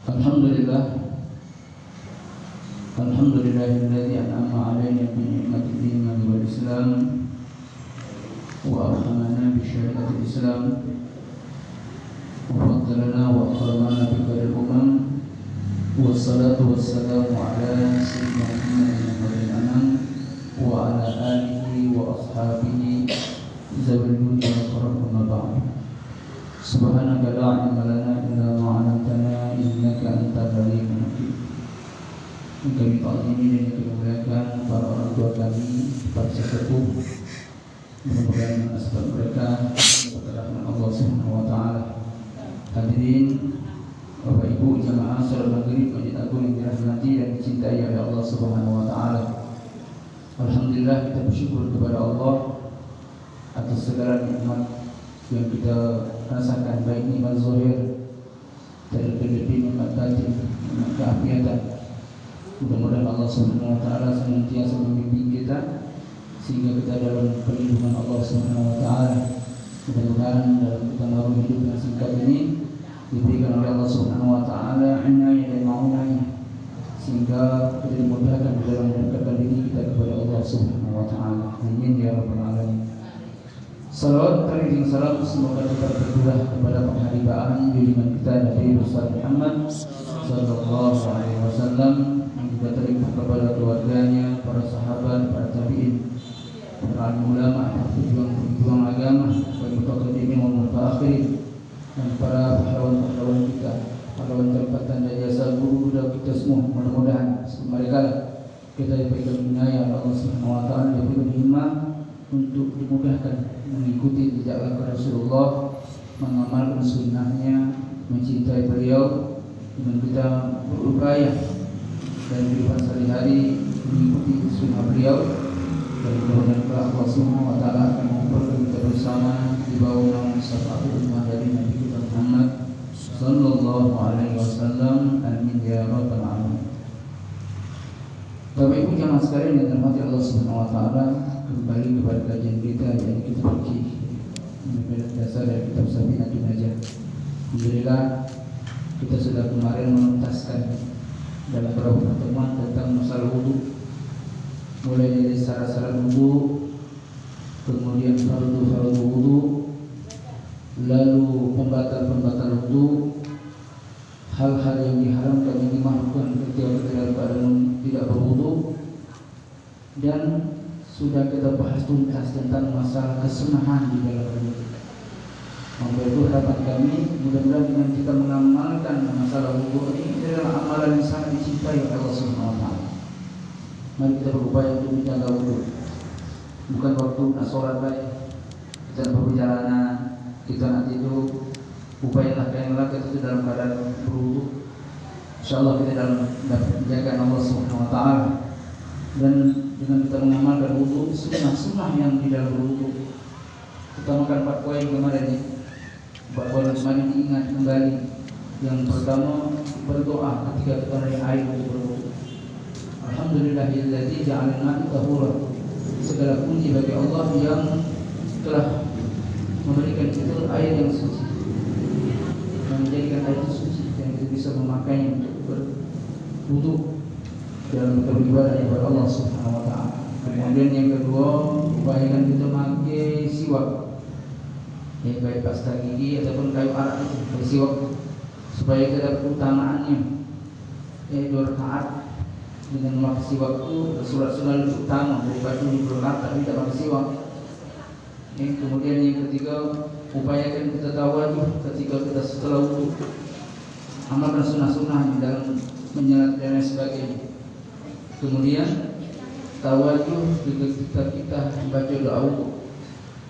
Alhamdulillah, alhamdulillahilladzi an'ama 'alaina bi ni'matil iman wal Islam wa arhamana bi syariatil Islam wa faddalana wa akramana bi khairil umam. Wassalatu wassalamu ala sayyidina Muhammadin khairil anam wa ala alihi wa ashabihi zawil judi wal karam, amma ba'd. Subhanaka la ilma lana illa ma 'allamtana innaka antal alimul hakim. Kami takzimi dan dimuliakan para orang tua kami, para sesepuh, mudah-mudahan asbab mereka dapat rahmat Allah Subhanahu wa taala. Hadirin Bapak Ibu jamaah salat maghrib Masjid Agung yang dirahmati dan dicintai oleh Allah Subhanahu wa taala. Alhamdulillah, kita bersyukur kepada Allah atas segala nikmat yang kita rasakan, baik nikmat zahir, terlebih nikmat batin, nikmat keafiatan. Mudah-mudahan Allah Subhanahu wa taala senantiasa membimbing kita sehingga kita dalam perlindungan Allah Subhanahu wa taala. Mudah-mudahan dalam kita melalui hidup yang singkat ini diberikan oleh Allah Subhanahu wa taala inayah dan ma'unayah sehingga kita dimudahkan dalam mendekatkan diri kita kepada Allah Subhanahu wa taala. Amin ya rabbal alamin. Salawat dan salam semoga tetap tercurah kepada pengharibaan junjungan kita Nabi Muhammad sallallahu alaihi wasallam, yang juga terlimpah kepada keluarganya, para sahabat, para tabi'in, para ulama, para pejuang agama, para mutaqaddimin wal mutaakhirin, dan para pahlawan-pahlawan kita, pahlawan tempatan dan jasa guru kita semua. Mudah-mudahan mereka kita diberikan inayah Allah Subhanahu wa taala, diberikan himmah untuk dimudahkan mengikuti jejak langkah Rasulullah, mengamalkan sunnahnya, mencintai beliau, dengan kita berupaya dalam kehidupan sehari-hari mengikuti sunnah beliau, dan mudah-mudahan Allah Subhanahu wa taala akan mengumpulkan kita bersama di bawah naungan syafaat umat dari Nabi kita Muhammad sallallahu alaihi wasallam. Amin ya rabbal alamin. Bapak Ibu jamaah sekalian yang dirahmati Allah Subhanahu wa taala, kembali kepada kajian kita yang kita pergi mengenai dasar dari kitab Safinatun Najah. Alhamdulillah, kita sudah kemarin menuntaskan dalam beberapa pertemuan tentang masalah wudu, mulai dari syarat-syarat wudu, kemudian fardu wudu, lalu pembatal wudu, hal-hal yang diharamkan yang dimakruhkan ketika kita dalam keadaan tidak berwudu, dan sudah kita bahas tuntas tentang masalah kesunahan di dalam wudu. Maka itu harapan kami, mudah-mudahan dengan kita mengamalkan masalah wudu ini adalah amalan yang sangat dicintai oleh Allah Subhanahu wa taala. Mari kita berupaya untuk menjaga wudu. Bukan waktu nak sholat baik, kita nak berperjalanan, kita nak tidur, upayalah kita itu dalam keadaan berwudu. InsyaAllah kita dalam menjaga Allah Subhanahu wa taala. Dan dengan kita mengamalkan wudu, sunnah-sunnah yang di dalam wudu, utamakan 4 poin kemarin ini. 4 poin kemarin diingat kembali. Yang pertama, berdoa ketika kita naik air untuk berwudu. Alhamdulillahilladzi ja'ala al-ma'a tahura. Segala puji bagi Allah yang telah memberikan kita air yang suci, yang menjadikan air itu suci, yang kita bisa memakainya untuk berwudu dalam beribadah kepada Allah Subhanahu wa taala. Kemudian yang kedua, upayakan kita memakai siwak, baik pasta gigi ataupun kayu arak itu, siwak, supaya kita dapat keutamaannya. 2 rakaat dengan memakai siwak itu surat-surat lebih utama daripada 20 rakaat tapi tidak pakai siwak. Kemudian yang ketiga, upayakan kita tawadhu ketika kita setelah wudu, amalkan sunnah-sunnah dalam menyelat dan lain sebagainya. Kemudian tawadhu ketika kita membaca doa wudu,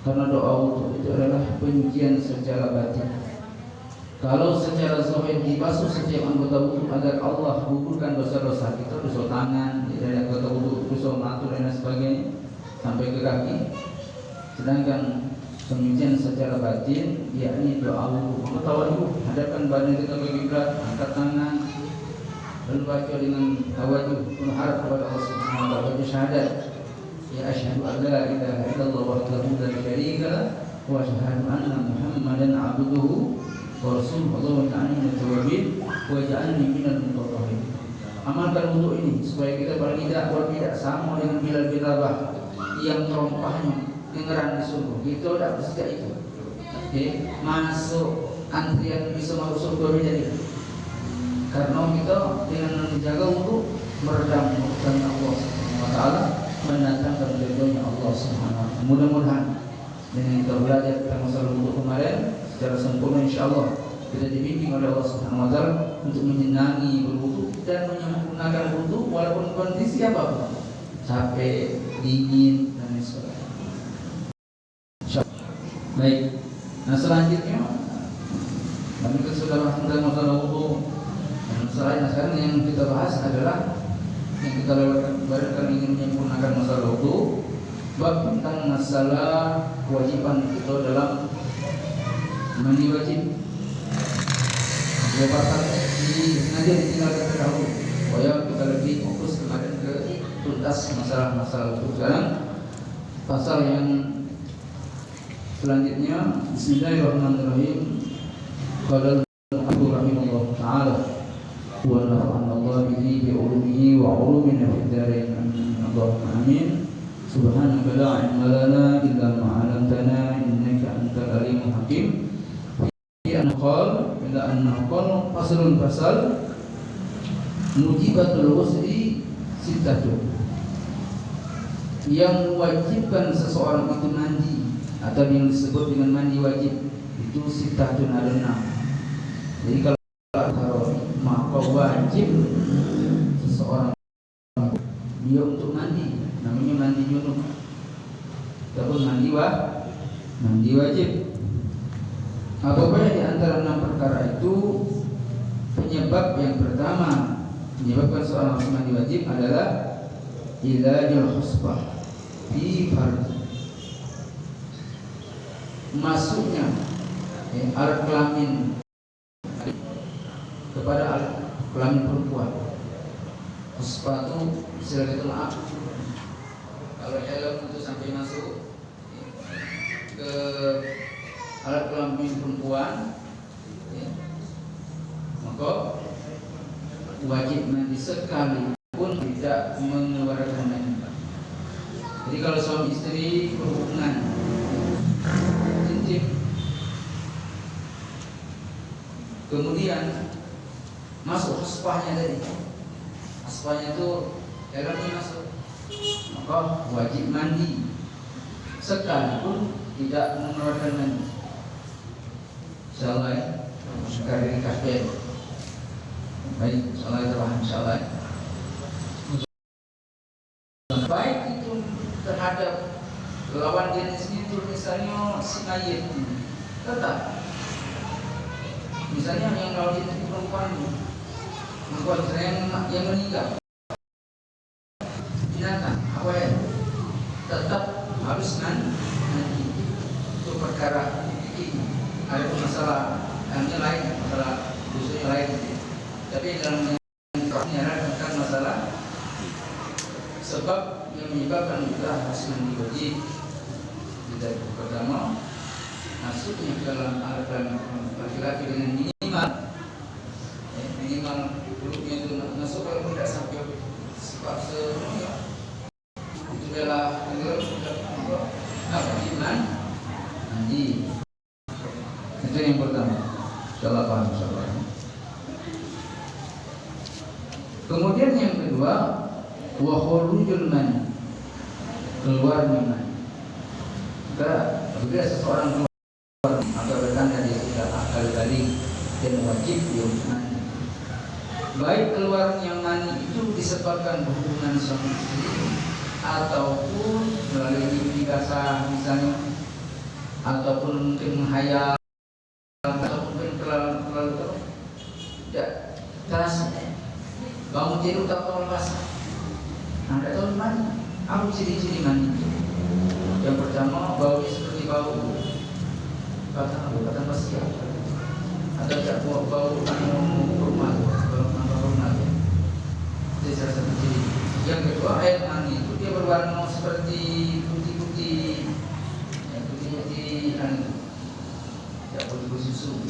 karena doa wudu itu adalah penyucian secara batin. Kalau secara zahir dibasuh setiap anggota wudu agar Allah gugurkan dosa-dosa kita, dosa tangan dari anggota wudu, dosa mata dan lain sebagainya sampai ke kaki. Sedangkan penyucian secara batin yakni doa wudu, maka tawadhu, hadapkan badan kita ke kiblat, angkat tangan, lalu baca dengan tawadhu, penuh harap kepada Allah Subhanahu wa taala, baca syahadat, ya asyhadu an la ilaha illallah wahdahu la syarika lah wa asyhadu anna Muhammadan abduhu wa Rasul Allah ta'ala min at-tawabin wa ja'alni minal mutatahhirin. Amalkan wudu ini supaya kita paling tidak sama dengan Bilal yang terompahnya dengeran di surga. Kita tidak bisa itu. Masuk antrian bisa masuk surga jadi. Karena kita dengan menjaga wudu meredam murka Allah Subhanahu wa taala, mendatangkan ridhonya Allah Subhanahu wa taala. Mudah-mudahan dengan kita belajar tentang masalah wudu kemarin secara sempurna, insyaallah kita dibimbing oleh Allah Subhanahu wa taala untuk menyenangi berwudu dan menyempurnakan wudu walaupun kondisi apapun, capek, dingin dan sebagainya. Baik. Nah, selanjutnya kami sudah bahas tentang masalah wudu. Masalahnya sekarang yang kita bahas adalah yang kita lewatkan kemarin, kami ingin menyempurnakan masalah wudu, bab tentang masalah kewajiban kita dalam mandi wajib. Pasal ini sengaja ditinggalkan terdahulu supaya kita lebih fokus kemarin ke tuntas masalah-masalah wudu. Sekarang pasal yang selanjutnya, Bismillahirrahmanirrahim. Qala Abu rahimahullah ta'ala wa nafa'ana Allah bihi bi ulumihi wa ulumina fid dharain. Allahumma amin. Subhanaka la ilma lana illa ma 'allamtana innaka antal alimul hakim. Bila annahu qala faslun fasal mujibatul ghusli sittatu. Yang mewajibkan seseorang itu mandi atau yang disebut dengan mandi wajib itu sittahun, ada 6. Jadi kalau maka wajib seseorang dia untuk mandi, namanya mandi junub ataupun mandi wajib. Apabila di antara 6 perkara itu, penyebab yang pertama menyebabkan seorang harus mandi wajib adalah ilajul husbah fi farj, masuknya alat kelamin kepada alat kelamin perempuan. Husbah itu istilah itu, maaf kalau helm itu sampai masuk ke alat kelamin perempuan, maka wajib mandi sekalipun tidak mengeluarkan mani. Jadi kalau suami istri berhubungan intim, kemudian masuk husbahnya tadi, husbahnya itu helmnya masuk, maka wajib mandi sekalipun tidak mengeluarkan mani. Insyaallah ya, sekali kafir. Baik, insyaallah terang, insyaallah. Baik itu terhadap lawan jenisnya itu, misalnya si mayit, tetap. Misalnya yang lawan jenis perempuan yang meninggal, binatang apa ya, tetap harus mandi. Itu perkara ini. Ada masalah yang lain, masalah dosanya lain. Tapi dalam ini adalah tentang masalah sebab yang menyebabkan kita harus mandi wajib. Jadi pertama, masuknya ke dalam alat kelamin laki-laki dengan minimal buluknya itu masuk, kalau tidak sampai sifat semuanya itu adalah iman mandi. Itu yang pertama. Insyaallah paham, insyaallah. Kemudian yang kedua, wa khurujul mani, keluarnya mani. Apabila seseorang keluar, maka bertanda dia sudah akal balik dan wajib dia mandi. Baik keluarnya mani itu disebabkan hubungan suami istri ataupun melalui mimpi basah misalnya, ataupun mungkin menghayal, atau mungkin terlalu tidak terasa bangun tidur tak tahu basah. Nah, tidak tahu mandi. Apa ciri-ciri mandi? Yang pertama, baunya seperti bau kata pasir, atau tidak bau kurma, itu salah satu ciri. Yang kedua, air mani itu dia berwarna seperti putih-putih, tidak putih susu.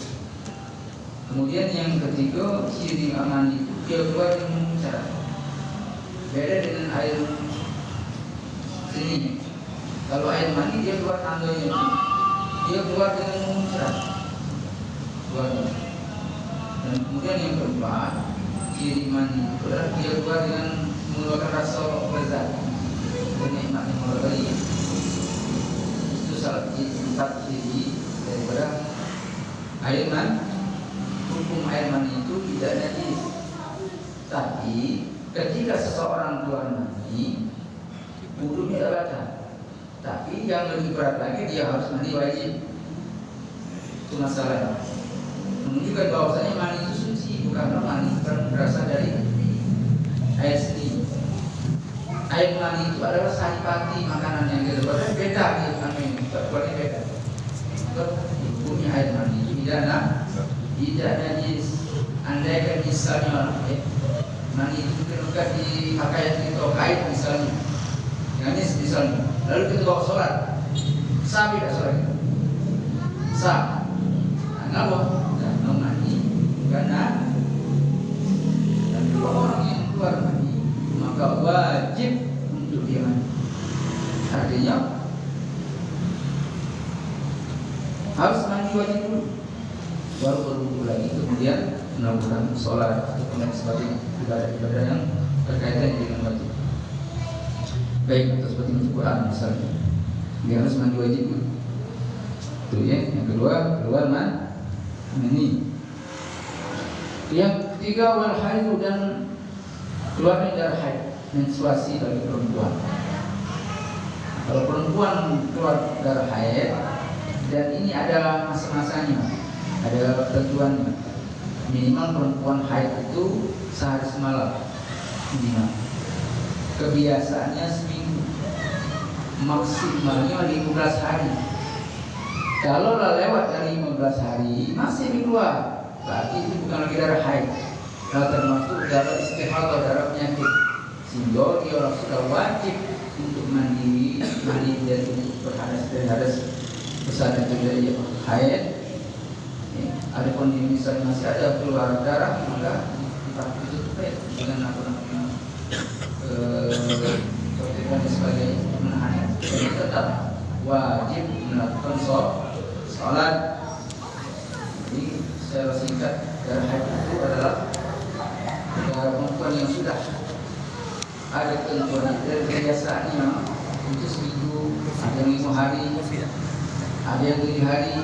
kiri mani itu dia keluar dengan cara beda dengan air sini. Kalau air mani dia keluar tandanya, dia keluar dengan muncrat keluar. Dan kemudian yang keempat, kiri mani itu dia keluar dengan mengeluarkan rasa lezat dan nikmat yang melalui. Itu salah empat ciri daripada air mani. Hukum air mani itu tidak najis, tapi ketika seseorang keluar mani, wudunya tidak batal. Tapi yang lebih berat lagi dia harus mandi wajib. Itu masalah. Menunjukkan bahwasanya mani itu suci, bukan mani berasal dari air seni. Air mani itu adalah saripati makanan yang kita beda di kami, buatnya beda. Hukumnya air mani itu tidak najis. Andai kan misalnya mani itu terluka di pakaian kita kait misalnya, najis misalnya, lalu kita bawa sholat, sah tidak sholat kita? Sah. Kenapa? Karena mani karena dan dua orang yang keluar mani maka wajib untuk dia mandi. Artinya harus mandi wajib dulu, baru berwudu lagi, kemudian melakukan sholat atau sebagainya ibadah-ibadah yang berkaitan dengan wajib. Baik, atau seperti baca Quran misalnya, dia harus mandi wajib dulu. Itu ya. Yang kedua, keluar mani. Yang ketiga, wal haid, dan keluarnya darah haid, menstruasi bagi perempuan. Kalau perempuan keluar darah haid, dan ini ada masa-masanya, ada ketentuannya. Minimal perempuan haid itu sehari semalam minimal. Kebiasaannya seminggu, maksimalnya 15 hari. Kalau lewat dari 15 hari masih keluar, berarti itu bukan lagi darah haid, termasuk darah istihadah, darah penyakit. Sehingga dia orang sudah wajib untuk mandi dari berhadas besar dan dari haid. Ada kondisi misalnya masih ada keluar darah, maka dipakai tutup dengan apa-apa seperti sebagai menahan. Jadi tetap wajib melakukan sholat. Jadi secara singkat, darah haid itu adalah darah perempuan yang sudah ada ketentuan dari kebiasaannya itu seminggu, ada yang 5 hari, ada yang 7 hari,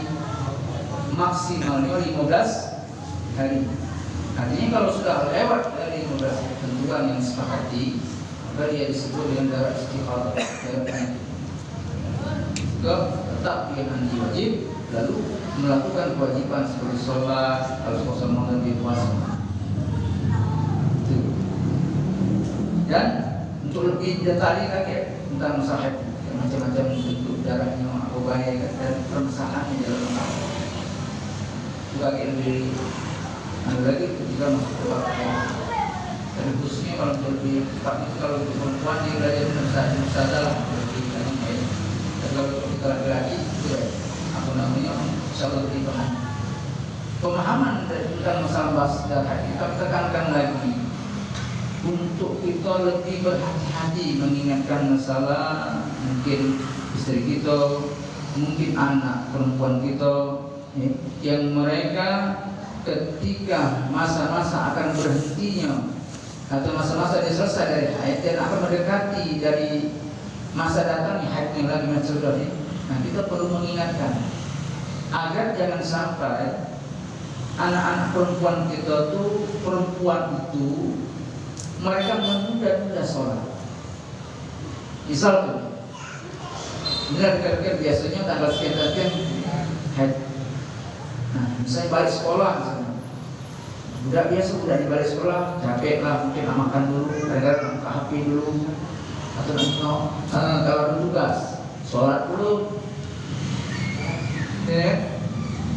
maksimalnya 15 hari. Artinya kalau sudah lewat dari 15 ketentuan yang disepakati, maka dia disebut dengan darah istihadah, darah penyakit. Juga tetap dia mandi wajib, lalu melakukan kewajiban seperti sholat, kalau puasa malam dan puasa. Dan untuk lebih detail lagi tentang masalah macam-macam bentuk darahnya, apa bahaya dan permasalahannya dalam juga lebih lagi ketika masuk ke waktu. Dan khususnya kalau lebih tepatnya kalau untuk perempuan dia belajar berusaha lah lebih baik. Dan kalau kita laki-laki itu apa namanya insyaallah lebih paham. Pemahaman tentang masalah bahas darah kita tekankan lagi untuk kita lebih berhati-hati mengingatkan masalah mungkin istri kita, mungkin anak perempuan kita, yang mereka ketika masa-masa akan berhentinya atau masa-masa dia selesai dari haid dan akan mendekati dari masa datangnya haidnya lagi mencerdas. Nah, kita perlu mengingatkan agar jangan sampai anak-anak perempuan kita tuh, perempuan itu mereka menunda-nunda sholat. Misal tuh, benar biasanya tanggal sekian haid. Nah, misalnya balik sekolah, budak biasa udah di balik sekolah, capek lah, mungkin makan dulu, kadang buka HP dulu, atau kalau ada tugas, sholat dulu.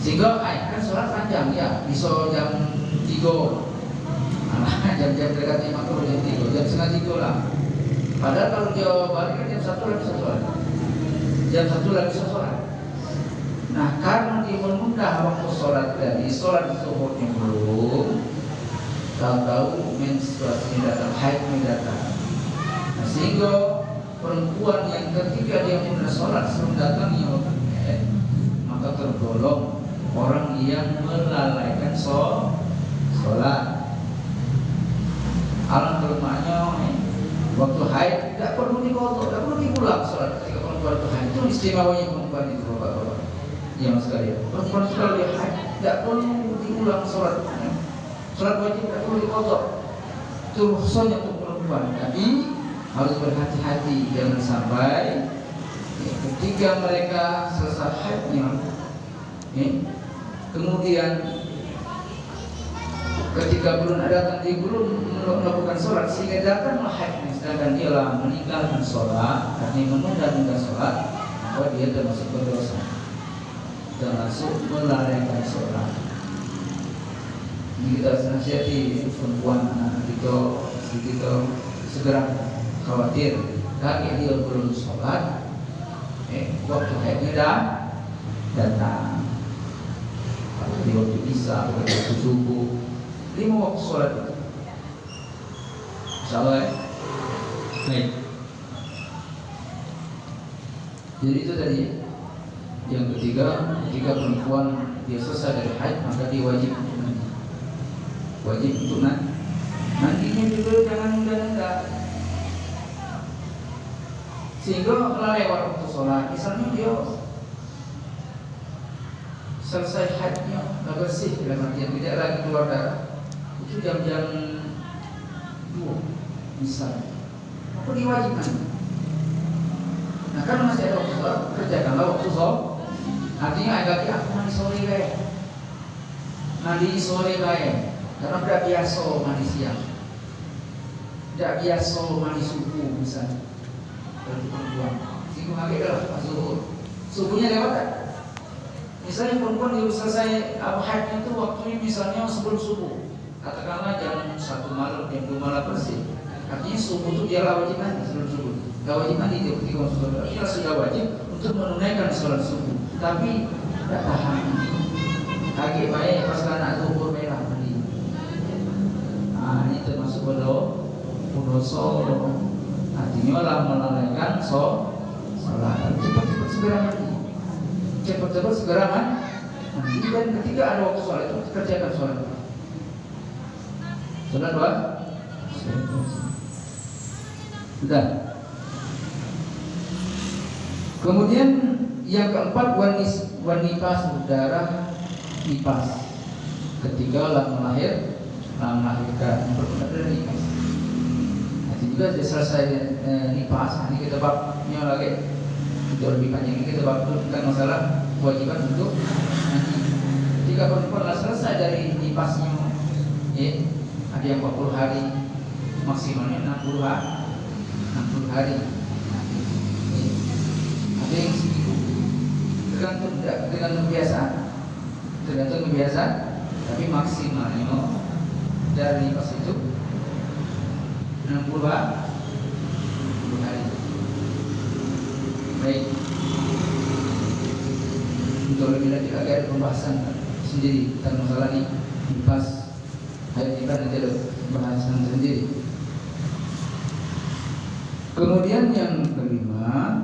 Sehingga kan sholat panjang ya, bisa jam 3. Jam-jam dekatnya makro jam 3, jam setengah 3 lah. Padahal kalau dia balik kan jam 1 lagi bisa sholat, jam 1 lagi bisa sholat. Nah, karena dia menunda waktu sholat tadi, sholat zuhurnya belum, tahu-tahu menstruasi datang, haid datang. Nah, sehingga perempuan yang ketika dia mulai sholat sebelum datangnya waktu haid, maka tergolong orang yang melalaikan sholat. Alhamdulillahnya waktu haid tidak perlu dikodok, tidak perlu diulang sholat ketika perempuan itu haid. Itu istimewanya perempuan itu, bapak-bapak yang sekalian. Perempuan kalau dia haid tidak perlu diulang sholat. Sholat wajib tidak perlu dikodok. Itu rukhsahnya untuk perempuan. Tapi harus berhati-hati, jangan sampai ketika mereka selesai haidnya, kemudian ketika belum datang, dia belum melakukan sholat sehingga datanglah haidnya, sedangkan dia meninggalkan sholat, artinya menunda sholat, maka dia termasuk berdosa, termasuk melalaikan sholat. Ini kita nasihati perempuan anak kita segera khawatir kaki dia belum sholat, waktu haidnya dah datang. Di waktu isya, waktu subuh, 5 waktu sholat itu. Insyaallah. Baik. Jadi itu tadi. Yang ketiga, ketika perempuan dia selesai dari haid, maka dia wajib untuk mandi. Wajib untuk mandinya juga jangan nunda-nunda. Sehingga lalai waktu sholat. Misalnya dia selesai haidnya, nggak bersih dalam artian tidak lagi keluar darah, itu jam-jam 2 misalnya, maka diwajibkan. Nah kan masih ada waktu sholat, kerjakanlah waktu sholat. Artinya agak aku mandi sore kayak, mandi sore kayak, karena tidak biasa mandi siang, tidak biasa mandi subuh misalnya. Kalau perempuan, sehingga agak lah subuhnya lewat kan? Misalnya perempuan yang selesai haidnya itu waktunya misalnya sebelum subuh, katakanlah jam 1 malam, jam 2 malam bersih. Artinya subuh itu dia wajib mandi sebelum subuh. Gak wajib mandi dia ketika sholat. Dia sudah wajib untuk menunaikan sholat subuh, tapi tidak tahan. Kaki baik pas anak zuhur merah mandi. Nah ini termasuk berdosa. Artinya lah melalaikan sholat. Cepat-cepat segera mandi. Cepat-cepat segera mandi, dan ketika ada waktu sholat itu kerjakan sholat. Sholat apa? Sudah. Kemudian yang keempat, wanifas, darah nifas. Ketika melahirkan berkendara nifas. Nanti juga sudah selesai nifas. Ini kita babnya lagi. Itu lebih panjang, ini kita bahas tentang masalah kewajiban untuk nanti. Jika perempuan telah selesai dari nifasnya, ada yang 40 hari, maksimalnya 60 hari. Ada yang segitu, tergantung kebiasaan, tapi maksimalnya dari nifas itu 60 hari. Baik. Untuk lebih lanjut lagi ada pembahasan sendiri tentang masalah ini. Nifas, haid nifas nanti ada pembahasan sendiri. Kemudian yang kelima,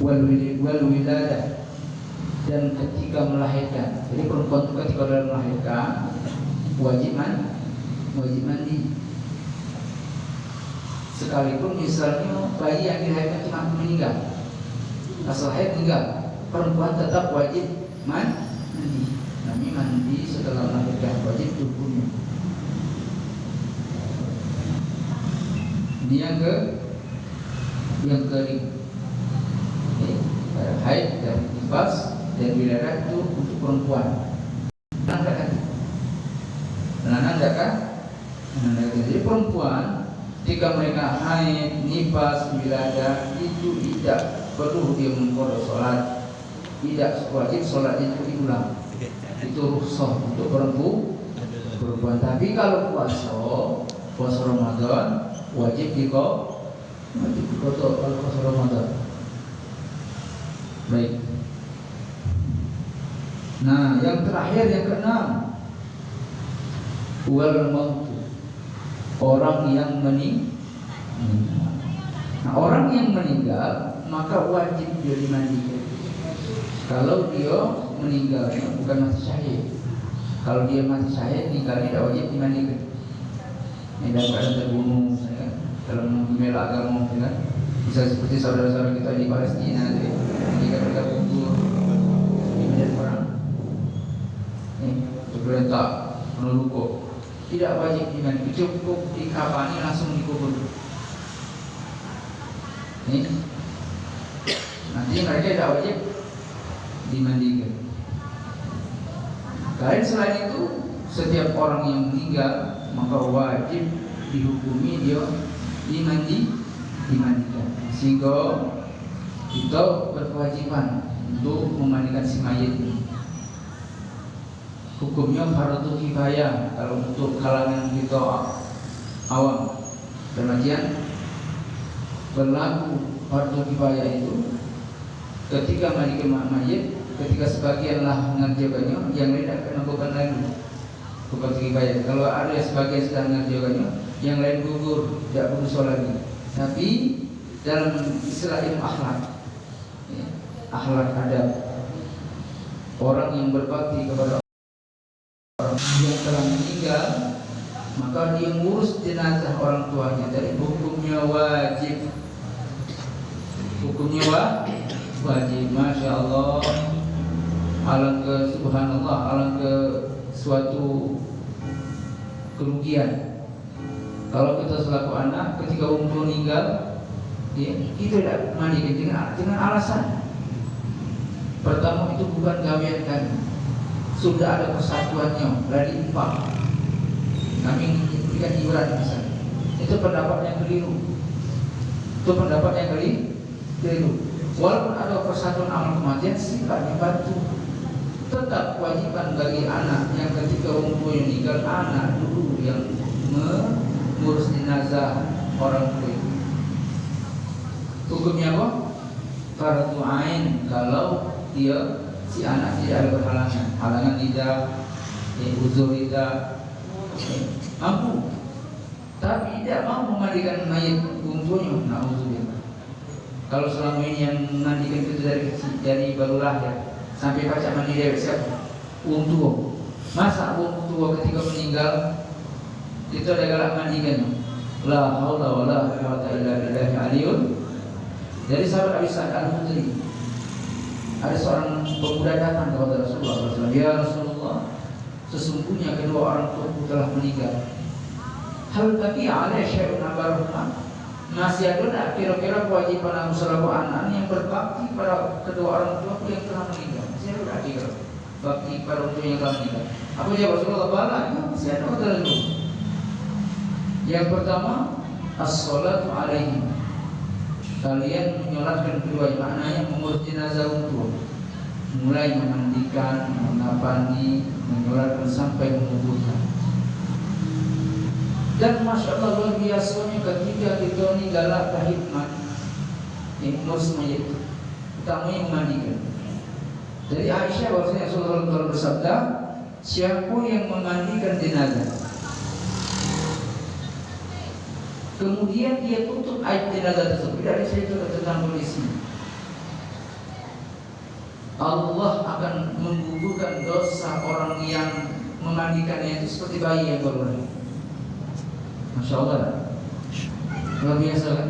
wal wiladah, dan ketika melahirkan. Jadi perempuan itu ketika melahirkan wajib mandi. Sekalipun misalnya bayi yang dilahirkan cuma meninggal, asal haid meninggal, perempuan tetap wajib mandi. Kami mandi setelah melahirkan, wajib tubuhnya. Ini yang kelima. Haid dan nifas dan wiladah itu untuk perempuan. Jadi perempuan jika mereka haid, nifas, wiladah itu tidak perlu dia mengqadha sholat, tidak wajib sholat itu diulang. Itu rukhsah untuk perempuan. Tapi kalau puasa Ramadan wajib diqadha kalau puasa Ramadan. Baik. Nah, yang terakhir yang keenam, wal maut, orang yang meninggal. Nah, orang yang meninggal maka wajib dia dimandikan. Kalau dia meninggalnya bukan mati syahid. Kalau dia mati syahid, meninggal tidak wajib dimandikan. Ini dalam keadaan terbunuh, ya, dalam membela agama, ya. Bisa seperti saudara-saudara kita di Palestina, jika mereka kubur di medan perang, tergeletak, penuh luka, tidak wajib dimandikan, cukup dikafani langsung dikubur. Nanti mereka tidak wajib dimandikan. Dan selain itu, setiap orang yang meninggal maka wajib dihukumi dia dimandikan. Sehingga kita berkewajiban untuk memandikan si mayit ini. Hukumnya fardu kifayah kalau untuk kalangan kita awam. Demikian berlaku fardu kifayah itu ketika mandikan mayit, ketika sebagianlah mengerjakannya, yang lain akan melakukan lagi. Fardu kifayah. Kalau ada sebagian sedang mengerjakannya, yang lain gugur, tidak perlu sholat lagi. Tapi dalam istilah ilmu akhlak, ya, akhlak adab, orang yang berbakti kepada orang yang telah meninggal, maka dia ngurus jenazah orang tuanya. Dari hukumnya wajib. Hukumnya wajib. Masya Allah. Alangkah subhanallah, alangkah suatu kerugian kalau kita selaku anak ketika orang tua meninggal, ya, kita tidak mandikan dengan alasan. Pertama, itu bukan gawean kami, sudah ada persatuannya dari infak, kami memberikan iuran misalnya. Itu pendapat yang keliru. Itu pendapat yang keliru. Walaupun ada persatuan amal kematian, tidak dibantu. Tetap kewajiban bagi anak yang ketika orang tua meninggal, anak dulu yang mengurus jenazah orang tua itu. Hukumnya apa? Fardu ain kalau dia si anak tidak ada berhalangan, halangan tidak, uzur tidak, mampu, tapi tidak mau memandikan mayit untuknya, na'udzubillah. Kalau selama ini yang memandikan itu dari baru lahir sampai baca mandi dewek siapa? Untung. Masa untung ketika meninggal itu ada galak mandikan? La haula wala quwwata illa billahi aliyun. Dari sahabat Abi Sa'id Al-Khudri, ada seorang pemuda datang kepada Rasulullah SAW. Ya Rasulullah, sesungguhnya kedua orang tuaku telah meninggal. Hal bagi alaihi syai'un abarahuma. Masih ada tak kira-kira kewajiban aku selaku anak yang berbakti pada kedua orang tuaku yang telah meninggal? Masih ada tak kira bakti pada orang tua yang telah meninggal? Aku jawab Rasulullah, bala, ya, masih ada kata dulu. Yang pertama, as-salatu alaihi. Kalian menyolatkan kedua, maknanya mengurus jenazah untuk mulai memandikan, mengapani, menyolatkan sampai menguburkan. Dan masya Allah luar biasanya ketika kita ini galak khidmat ngurus mayit, utamanya memandikan. Dari Aisyah bahwasanya Rasulullah bersabda, siapa yang memandikan jenazah kemudian dia tutup aib jenazah tersebut, dari situ tentang kondisi, Allah akan menggugurkan dosa orang yang memandikannya itu seperti bayi yang baru lahir. Masya Allah, luar biasa kan?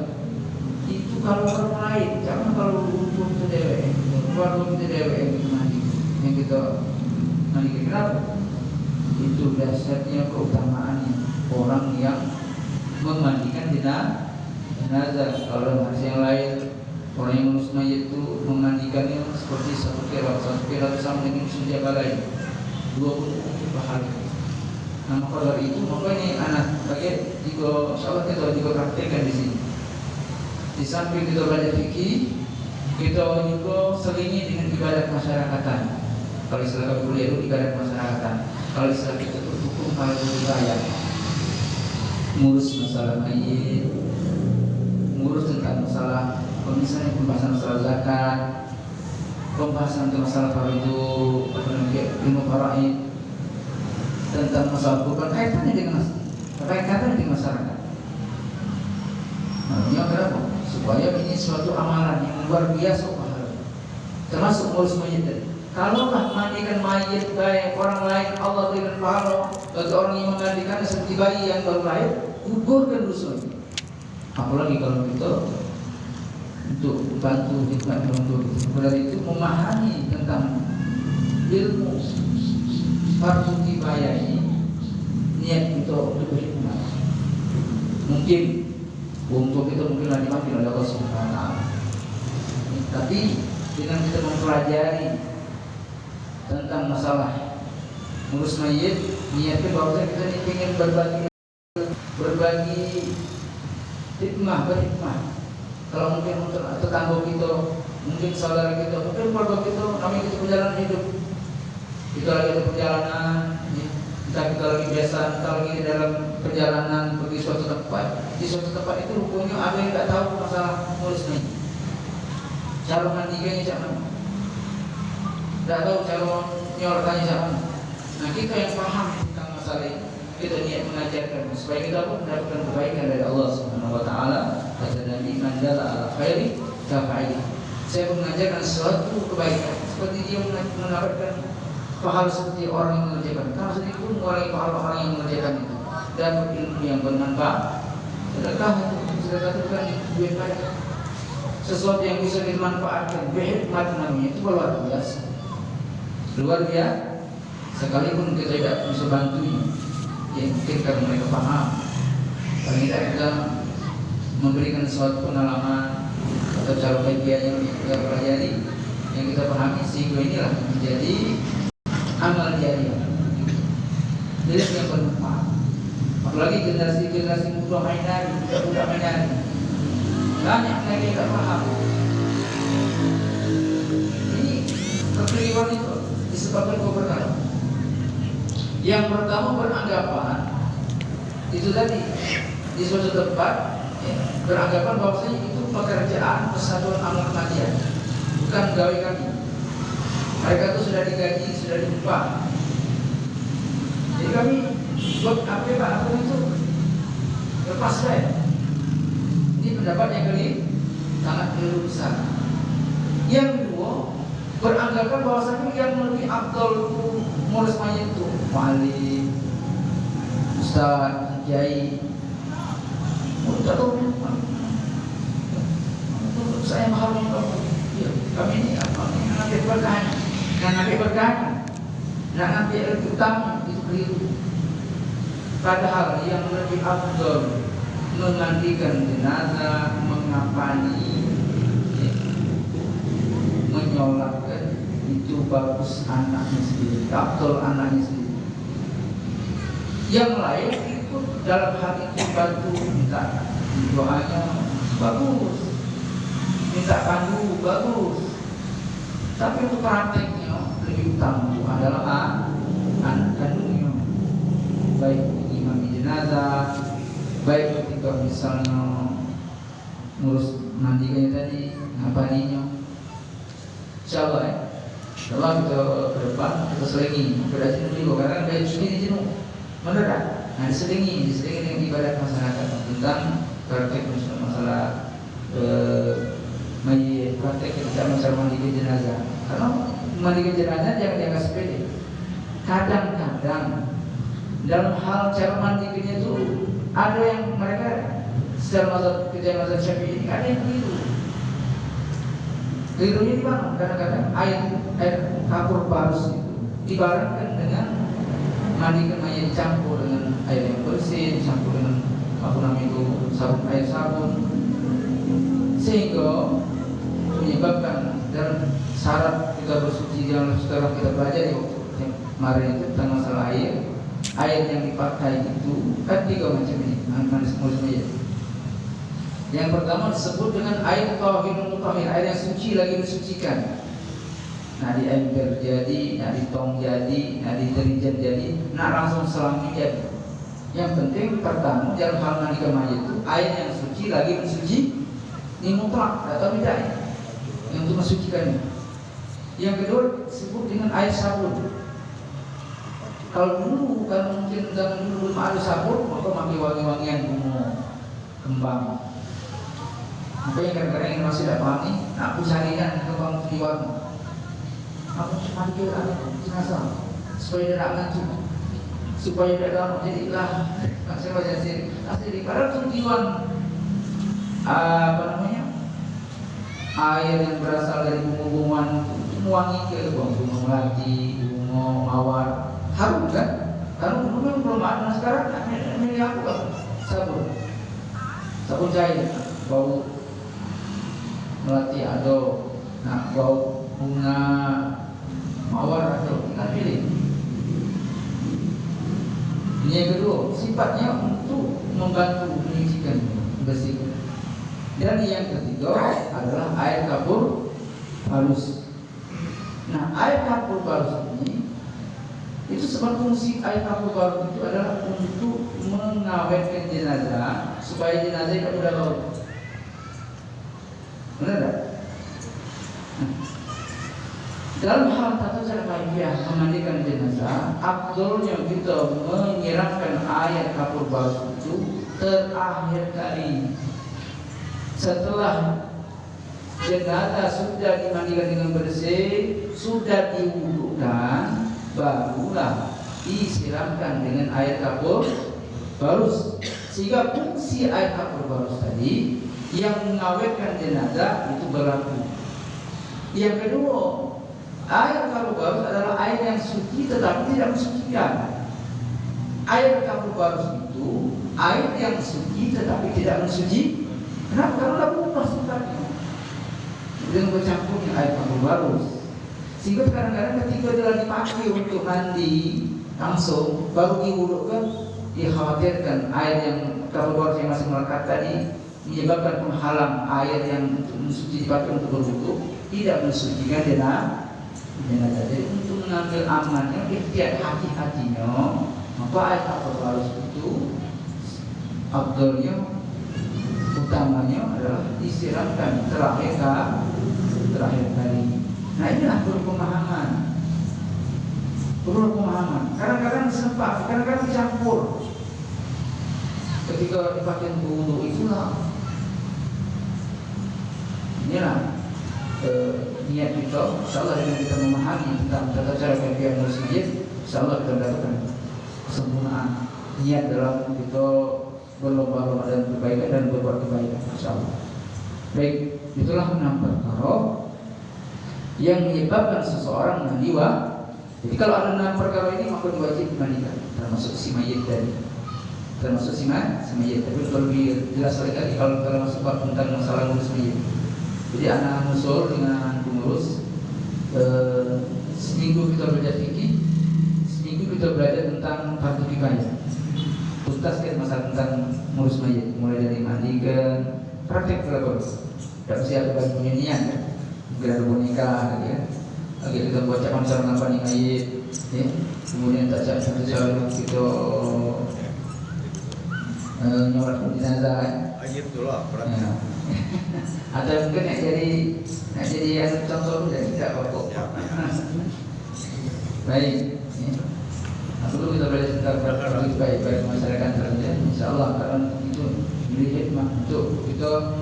Itu kalau orang lain, jangan kalau untuk kita dewek, keluarga kita dewek yang kita mandikan. Kenapa? Itu dasarnya keutamaannya orang yang memandikan jenazah. Kalau dalam hadis yang lain, orang yang mengurus mayit itu memandikannya seperti satu kira sama dengan sunjak balai 20 pahala. Nah, maka dari itu, maka ini anak bagian jika sahabat kita juga praktekkan di sini. Di samping kita belajar fikih, kita juga selingi dengan ibadat masyarakatan. Kalau istilah kuliah itu ibadat masyarakatan. Kalau istilah kita itu hukum kalau dibayar, ngurus masalah mayit, ngurus tentang masalah, misalnya pembahasan masalah zakat, pembahasan tentang masalah fardu, ilmu faraid. tentang masalah kurban kaitannya dengan masyarakat. Namanya kenapa? Supaya ini suatu amalan yang luar biasa pahala. Termasuk ngurus mayit tadi. Kalaulah mandikan mayit baik orang lain Allah berikan pahala bagi orang yang memandikan seperti bayi yang baru lahir, kuburkan rusuhnya. Apalagi kalau kita untuk bantu hikmat untuk benar itu memahami tentang ilmu fardu kifayah ini, niat kita untuk berhikmat. Mungkin untuk itu mungkinlah dimaafkan oleh Allah Subhanahu wa taala. Tapi dengan kita mempelajari tentang masalah ngurus mayit, niatnya bahwa kita ini ingin berbagi berhikmah. Kalau mungkin untuk tetangga kita, mungkin saudara kita, mungkin keluarga kita, kami kita perjalanan hidup, kita lagi ada perjalanan, entah kita lagi biasa, entah lagi dalam perjalanan pergi suatu tempat. Di suatu tempat itu rupanya ada yang tak tahu masalah ngurus mayit. Cara mandikannya macam mana? Tak tahu cara nyorotannya macam mana. Nah, kita yang paham tentang masalah ini, kita niat mengajarkan supaya kita pun mendapatkan kebaikan dari Allah Subhanahu wa taala. Kata Nabi, "Man dalla ala khairi kafa'ili." Saya mengajarkan sesuatu kebaikan seperti dia mendapatkan pahala seperti orang yang mengerjakan. Karena sedikit pun mengurangi pahala orang yang mengerjakan itu. Dan ilmu yang bermanfaat. Sedekah itu kan duit banyak. Sesuatu yang bisa dimanfaatkan berhikmat namanya itu luar biasa. Luar biasa. Sekalipun kita tidak bisa bantu, ya mungkin karena mereka paham. Paling tidak kita memberikan suatu pengalaman atau cara kajian yang kita pelajari, yang kita pahami, sehingga inilah menjadi amal jariah. Jadi yang bermanfaat. Apalagi generasi muda mainan, budak mainan. Banyak lagi yang tak paham. Ini kekeliruan itu disebabkan dua perkara. Yang pertama beranggapan itu tadi di suatu tempat beranggapan bahwasanya itu pekerjaan Persatuan Amal Kematian, bukan gawe kami. Mereka itu sudah digaji, sudah diupah. Jadi kami buat apa Pak? Aku itu lepas saya. Ini pendapat yang sangat keliru besar. Yang kedua, beranggapan bahwasanya yang lebih afdal itu ngurus mayit itu wali, ustaz, kiai. Saya mahal ya, kami ini apa? Ngambil berkah, ngambil berkah, ngambil utang itu keliru. Padahal yang lebih afdal memandikan jenazah, mengapani, menyolatkan itu bagus anaknya sendiri, afdal anaknya sendiri. Yang lain ikut dalam hal itu bantu, minta doanya bagus, minta pandu bagus. Tapi untuk prakteknya lebih utama itu adalah anak kandungnya, baik imam jenazah, baik ketika misalnya ngurus mandikannya tadi, ngapaninya. Insyaallah ya. Kalau kita ke depan kita selingi, kita jenuh juga karena kayak segini jenuh, mendadak. Nah diselingi dengan ibadat masyarakat tentang praktek masalah praktek ketika masalah mandikan jenazah. Karena mandikan jenazah jangan dianggap sepele. Kadang-kadang dalam hal cara mandikannya itu ada yang mereka secara mazhab Syafi'i ini ada yang keliru. Kelirunya di mana? Kadang-kadang air kapur barus itu dibarengkan dengan mandikan mayat, dicampur dengan air yang bersih, dicampur dengan air sabun, sehingga menyebabkan dan syarat kita bersuci yang setelah kita pelajari waktu kemarin itu tentang masalah air yang dipakai itu kan tiga macam ini, manis. Yang pertama disebut dengan air tahirun mutahhir, air yang suci lagi mensucikan. Nah di ember jadi, nah di tong jadi, nah di deterjen jadi, nah langsung selami jadi. Yang penting pertama dalam hal mandikan mayat itu air yang suci lagi mensuci, ini mutlak atau tidak yang untuk mensucikannya. Yang kedua disebut dengan air sabun. Kalau dulu kan mungkin zaman dulu belum ada sabun, maka pakai wangi-wangian bunga kembang. Makanya kadang-kadang yang masih tidak paham nih, aku carinya kembang tujuan. Aku cuma kira jenazah supaya dia tak ngaji, supaya dia dalam jadilah saya baca sini. Asli padahal tujuan apa namanya, air yang berasal dari bunga-bungaan wangi ke bunga melati, bunga mawar, harum kan? Kalau dulu kan belum ada, sekarang milih aku kan sabun cair, bau melati ada, nah bau bunga mawar ada, tinggal pilih. Ini yang kedua, sifatnya untuk membantu menyucikan, bersihkan. Dan yang ketiga adalah air kapur halus. Nah, air kapur halus ini, itu sebab fungsi air kapur halus itu adalah untuk mengawetkan jenazah supaya jenazah tidak mudah bau. Benar tak? Dalam hal tata cara kaifiah memandikan jenazah, afdolnya kita menyiramkan air kapur halus itu terakhir kali. Setelah jenazah sudah dimandikan dengan bersih, sudah diwudukan, barulah disiramkan dengan air kapur barus. Sehingga fungsi air kapur barus tadi yang mengawetkan jenazah itu berlaku. Yang kedua, air kapur barus adalah air yang suci tetapi tidak mensucikan. Air kapur barus itu air yang suci tetapi tidak mensuci. Kenapa? Karena berubah sifatnya dengan bercampurnya air kapur barus. Sehingga kadang-kadang ketika dia dipakai untuk mandi langsung baru diwudukkan, dikhawatirkan air yang kapur barus yang masih melekat tadi menyebabkan penghalang air yang untuk mensuci dipakai untuk berwudu, tidak mensucikan jenazah. Jadi untuk mengambil amannya, ikhtiar hati-hatinya, maka air kapur barus itu afdalnya, utamanya adalah disiramkan terakhir kali. Nah, inilah perlu pemahaman. Kadang-kadang sempat, kadang-kadang dicampur. Ketika dipakai untuk wudu itulah, inilah niat kita. Insyaallah dengan kita memahami tentang tata cara kaifiah masjid, insyaallah kita mendapatkan kesempurnaan niat dalam kita berlomba-lomba dalam kebaikan dan berbuat kebaikan, insyaallah. Baik, itulah 6 perkara yang menyebabkan seseorang menjiwa. Jadi kalau ada 6 perkara ini maka wajib dimandikan, termasuk si mayit tadi, termasuk si mayit. Tapi untuk lebih jelas lagi kalau masuk bab tentang masalah ngurus mayit. Jadi anak musul dengan pengurus, seminggu kita belajar fikih, seminggu kita belajar tentang fardu kifayah. Tuntaskan masalah tentang ngurus mayit, mulai dari mandikan, praktek berapa? Tidak mesti ada bagi penyanyian kan? Mungkin ada boneka ya. Lagi kita bacakan cara ngapain mayit, ya. Kemudian tak cara kita nyolat jenazah. Ayat dulu lah. Atau mungkin nak jadi yang contoh dan tidak pokok. Baik. Perlu kita belajar tentang praktik baik masyarakat tertentu. Insyaallah karena itu beri hikmah untuk kita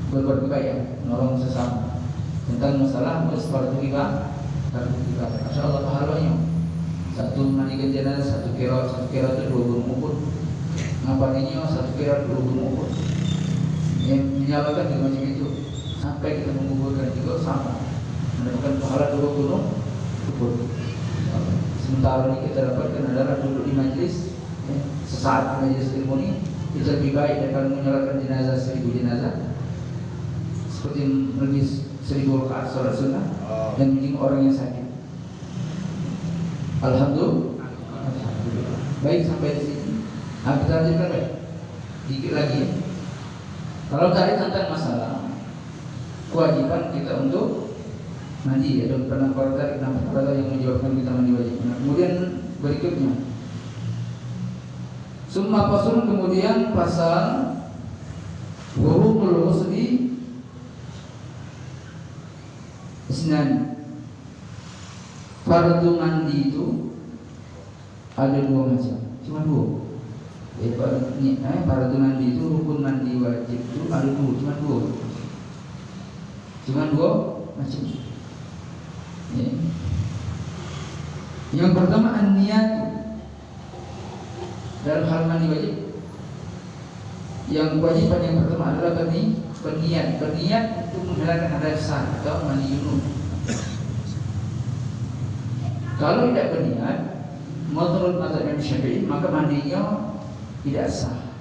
berbuat kebaikan, menolong sesama tentang masalah fardu kifayah. Insyaallah pahalanya. Satu mandikan jenazah, satu kira itu 2 gunung Uhud. Ngapaninya 1 kira 2 gunung Uhud. Yang menyalakan juga macam itu. Sampai kita menguburkan juga sama, mendapatkan pahala 2 gunung Uhud. Sementara ini kita dapatkan adalah duduk di majlis, ya, sesaat di majlis seremoni itu lebih baik daripada menyolatkan jenazah 1000 jenazah. Seperti lebih 1000 rakaat salat sunnah dan menjenguk orang yang sakit. Alhamdulillah. Baik, sampai di sini. Nah, kita lanjutkan baik. Dikit lagi. Kalau tadi tentang masalah kewajiban kita untuk mandi, ada pernah perkara yang menyebabkan kita mandi wajib. Nah, kemudian berikutnya, summa fasul, kemudian pasal wudu'ul ghusli isnan. fardu mandi itu ada dua macam, cuma dua. Fardu mandi itu, rukun mandi wajib itu ada dua, cuma dua macam. Ya. Yang pertama an-niyat dalam hal mandi wajib. Yang kewajiban yang pertama adalah berniat untuk menghilangkan hadas besar atau mandi junub. Kalau tidak berniat, menurut mazhab Imam Syafi'i, maka mandinya tidak sah.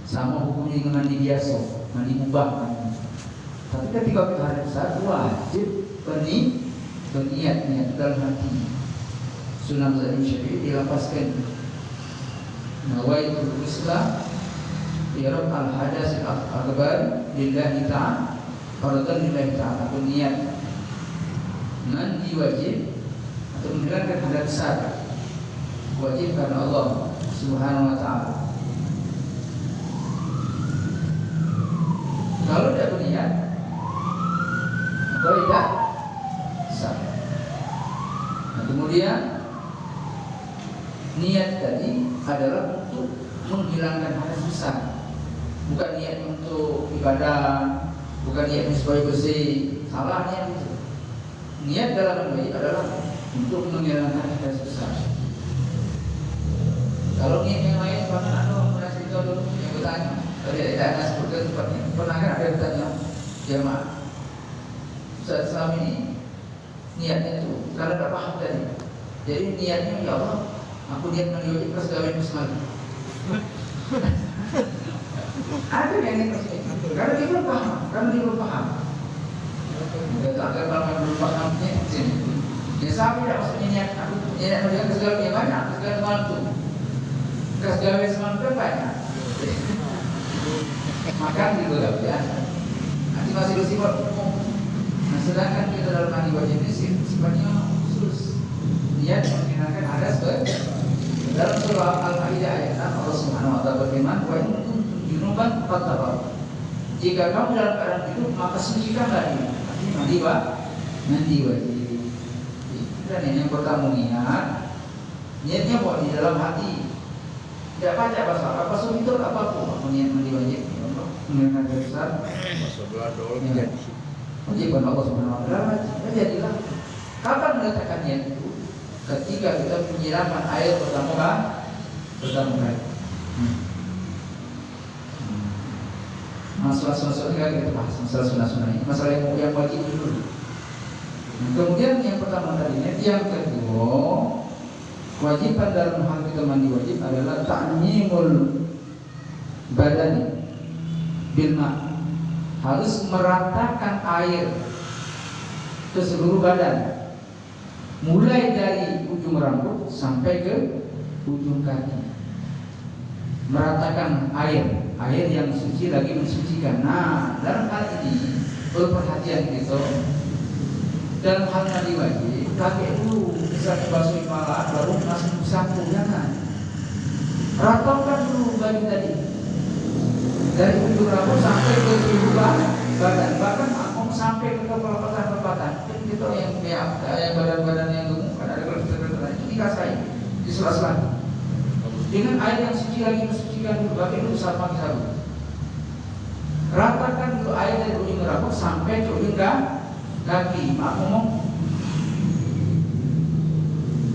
Sama hukumnya dengan mandi biasa, mandi mubah. Tapi ketika kita hadas besar, wajib berniat dalam hati. Sunnah mazhab Imam Syafi'i dilapaskan. Nawaitul ghusla Irab al-hadas al-akbar lillahi ta'ala, fardhan lillahi ta'ala. Atau niat mandi wajib atau menghilangkan hadas besar wajib karena Allah Subhanahu wa ta'ala. Kalau tidak berniat atau tidak sah. Nah, kemudian niat tadi adalah untuk menghilangkan hadas besar. Bukan niat untuk ibadah, bukan niat supaya bersih. Salah niat itu. Niat dalam baik adalah untuk menghilangkan hadas besar. Kalau niat yang lain, pernah cerita dulu yang bertanya. Tadi ada seperti tempatnya. Pernah kan ada bertanya, jemaah. Saat selama ini niatnya itu karena tidak paham tadi. Jadi niatnya ya Allah, aku niat mandi wajib pas kawin semalam. Ada yang ini karena dia belum paham, agar kalau belum pahamnya dia sampai tidak maksudnya niat aku niat melihat segala yang banyak, segala malam tu segala semalam kan banyak makan gitu ya nanti masih bersifat umum. Nah sedangkan kita dalam mandi wajib ini sifatnya khusus, niat menghilangkan hadas dalam surah Al-Maidah ayat 6 Allah Subhanahu wa ta'ala berfirman, wa in kuntum junuban fattabar. Jika kamu dalam keadaan junub maka sucikanlah diri. Mandi wajib. Dan ini yang pertama niatnya buat di dalam hati. Tidak baca bahasa apa itu apapun. Aku niat mandi wajib. Mengenai besar. Wajib Allah Subhanahu wa ta'ala. Jadilah kapan meletakkan niat itu? Ketika kita menyiraman air pertama kali. Masalah-masalah kita bahas, masalah sunnah-sunnah ini, masalah yang wajib dulu. Kemudian yang pertama tadi, yang kedua, kewajiban dalam hal kita mandi wajib adalah ta'mimul badani bil ma'. Harus meratakan air ke seluruh badan. Mulai dari ujung rambut sampai ke ujung kaki. Meratakan air yang suci lagi mensucikan. Nah, dalam hal ini perhatian kita. Dalam hal mandi wajib, pakai dulu bisa basuh kepala, baru masuk sapu, jangan. Ratakan dulu baju tadi. Dari ujung rambut sampai ke ujung badan, bahkan sampai ke perempatan. Itu yang badan-badan yang gemuk kan ada kelihatan itu dikasih di sela-sela dengan air yang suci lagi mensucikan dulu, pakai dulu pakai sabun. Ratakan dulu air dari ujung rambut sampai ke ujung kaki. Maaf ngomong.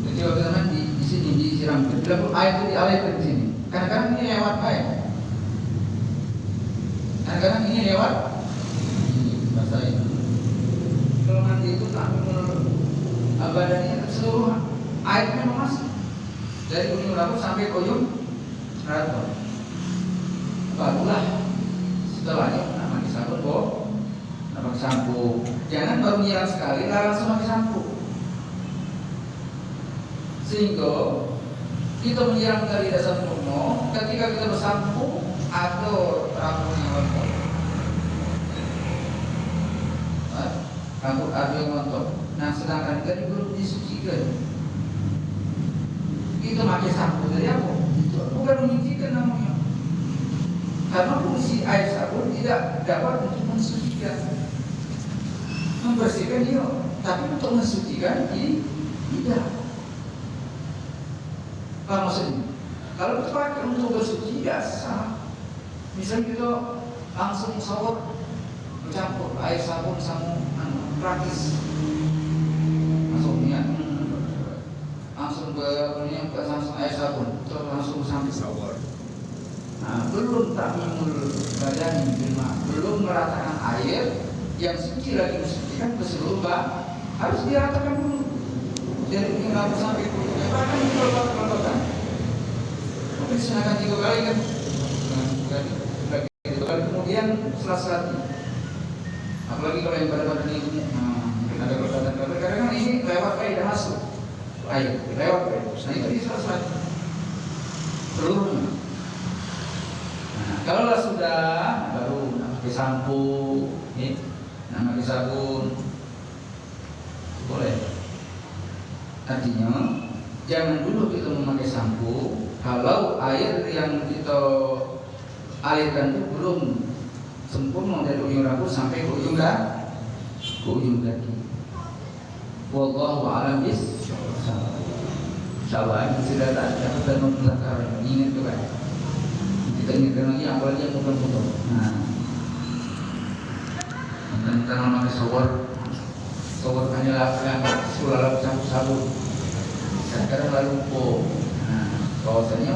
Jadi waktu teman di sini disiram, bila air itu dialirkan di sini. Kadang-kadang ini lewat air. Kadang-kadang ini lewat bahasa itu. Kalau mandi itu tak badannya seluruh airnya masuk dari ujung rambut sampai ke ujung rambut. Barulah setelahnya pakai sabun pakai sampo. Jangan baru nyiram sekali langsung pakai sampo. Sehingga kita menyiram dari dasar sempurna ketika kita bersampo atau rambutnya rontok. Rambut ada yang rontok. Nah sedangkan tadi belum disucikan. Itu pakai sampo dari apa? Itu bukan menyucikan namanya. Karena fungsi air sabun tidak dapat untuk mensucikan, membersihkan dia, tapi untuk mensucikan Tidak. Kalau maksudnya, kalau kita pakai untuk bersuci biasa, misalnya kita langsung shower bercampur air sabun sama praktis, langsung langsung air sabun, terus langsung sampai shower. Nah, belum takmimul badan, belum meratakan air yang suci lagi mensucikan ke seluruh harus diratakan dulu dari tinggal sampai kulitnya, bahkan kalau mungkin disunahkan 3 kali kan, kemudian selesai. Apalagi kalau yang pada ini mungkin ada kelebatan karena ini lewat dah masuk air, lewat air. Nah itu diselesai seluruhnya. Nah, kalau sudah baru pakai sampo, pakai sabun, boleh. Artinya jangan dulu kita memakai sampo kalau air yang kita alirkan itu belum sempurna dari ujung rambut sampai ke ujung kaki. Wallahu a'lam bishawab. Insyaallah sudah dapat mengucapkan ingat juga. Kita ingatkan lagi apalagi yang mudah-mudah. Nah, tentang memakai shower hanyalah sulap sabun. Sekarang lalu nah, bahwasanya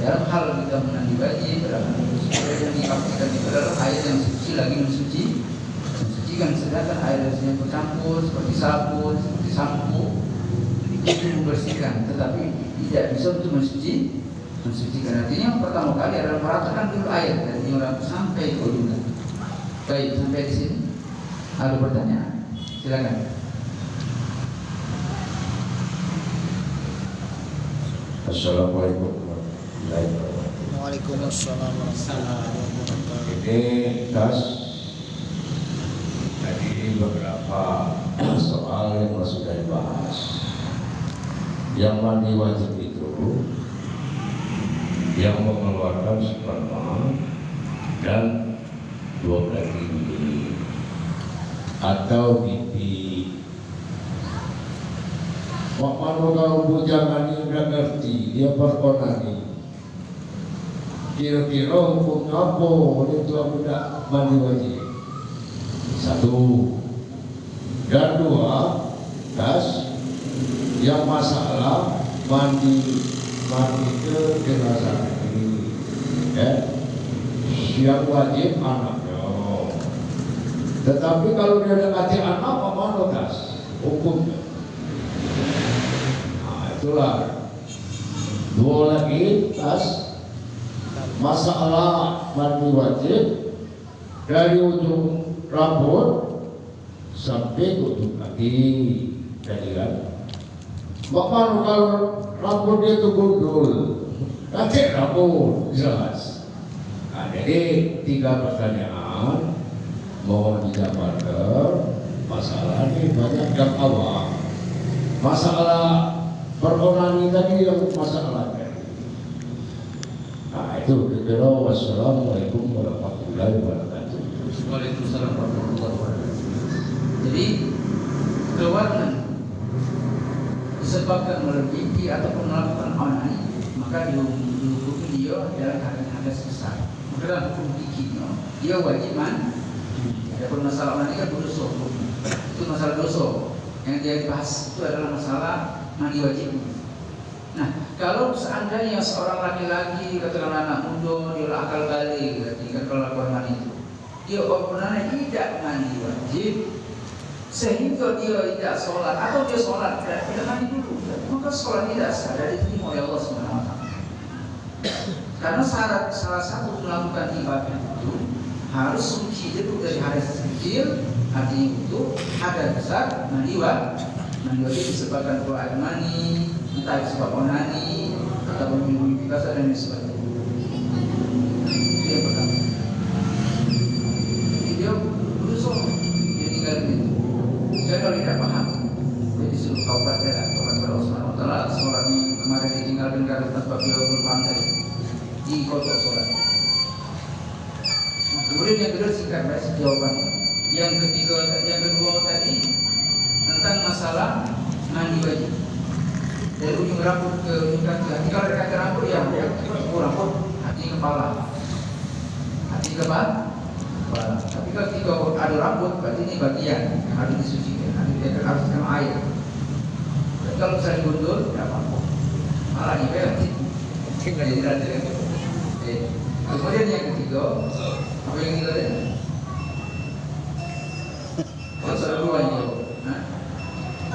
dalam hal kita mandi wajib dalam yang diartikan itu adalah air yang suci lagi mensucikan, sedangkan air yang bercampur seperti sabun, seperti sampo itu membersihkan, tetapi tidak bisa untuk mensucikan. Artinya pertama kali adalah meratakan dulu air dari orang sampai ke ujung. Baik, sampai di sini ada pertanyaan, silakan. Assalamualaikum. Waalaikumsalam warahmatullahi wabarakatuh. Ini das tadi beberapa soal yang sudah dibahas. Yang mandi wajib itu yang mengeluarkan sperma dan 12 gigi atau pipi. Waktu kau bujangan ini udah ngerti, dia perkonani. Kira-kira hukumnya apa itu aku tidak mandi wajib? 1 dan 2, das yang masalah mandi ke jenazah ini, yang wajib anaknya. Tetapi kalau dia dekati anak, apa mana das hukumnya? Nah itulah 2 lagi das masalah mandi wajib dari ujung rambut sampai ke ujung kaki. Jadi kan, bapak kalau rambut dia itu gundul, nanti rambut jelas. Nah, jadi 3 pertanyaan mohon dijabarkan. Masalah ini banyak yang awam. Masalah peronani tadi yang masalah. Nah itu kira-kira. Wassalamualaikum warahmatullahi wabarakatuh. Waalaikumsalam warahmatullahi wabarakatuh. Jadi keluarnya disebabkan oleh gigi ataupun melakukan onani, maka dihukum dia dalam keadaan hadas besar. Maka dalam hukum giginya dia wajib mandi. Adapun masalah onani kan dosa, itu masalah dosa. Yang dia bahas itu adalah masalah mandi wajib. Nah, kalau seandainya seorang laki-laki, katakanlah anak muda, dia akal balik, berarti kan kalau lakukan mandi itu, dia benar-benar tidak mandi wajib, sehingga dia tidak sholat atau dia sholat tidak mandi dulu, maka sholat tidak sah dan diterima oleh Allah Subhanahu Wa Taala. Karena syarat salah satu melakukan ibadah itu harus suci dulu dari hadas kecil, artinya itu hadas besar, mandi wajib disebabkan keluar air mani, entah sebab onani atau minum biasa dan sebagainya. Itu yang pertama. Jadi dia berusaha dia tinggal itu. Saya kalau tidak paham, dia disuruh taubat kepada Allah Subhanahu Wa Taala. Sholat yang kemarin ditinggalkan karena tanpa beliau berpaham tadi di kotak sholat. Nah, kemudian yang kedua singkat bahas jawabannya. Yang kedua tadi tentang masalah mandi wajib. Dari ujung rambut ke ujung kaki. Hati kalau ada kaki rambut ya, rambut, hati kepala. Hati kepala. Tapi kalau ada rambut, berarti ini bagian yang harus disucikan. Nanti dia harus dengan air. Dan kalau bisa digundul, tidak apa-apa. Malah ini berarti tinggal di dalam dia. Kemudian yang ketiga, apa yang kita lihat? Pasal dua ini.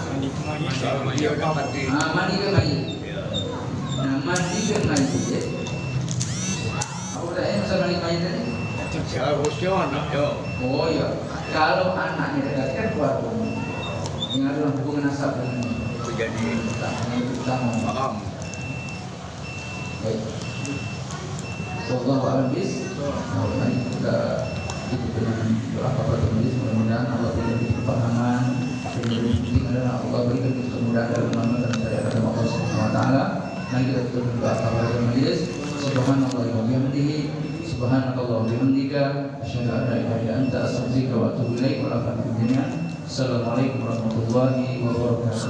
Mandi ke mayit. Mandi ke mayit. Nah, mandi ke mayit. Apa bedanya pasal mandi mayit tadi? Oh ya, kalau anaknya dekat kan keluarga, yang ada hubungan nasab dengan itu jadi utama. Paham. Baik. Wallahu a'lam bishawab. Mari kita tutup dengan doa kepada majelis. Mudah-mudahan Allah berikan kepahaman. Yang penting adalah Allah berikan kemudahan dalam mengamalkan syariat agama Allah Subhanahu wa taala. Mari kita tutup dengan doa kepada majelis. Subhanallah wa bihamdihi. Subhanakallah wa bihamdika asyhadu an la ilaha illa anta astaghfiruka wa atubu ilaik. Wa Assalamualaikum warahmatullahi wabarakatuh.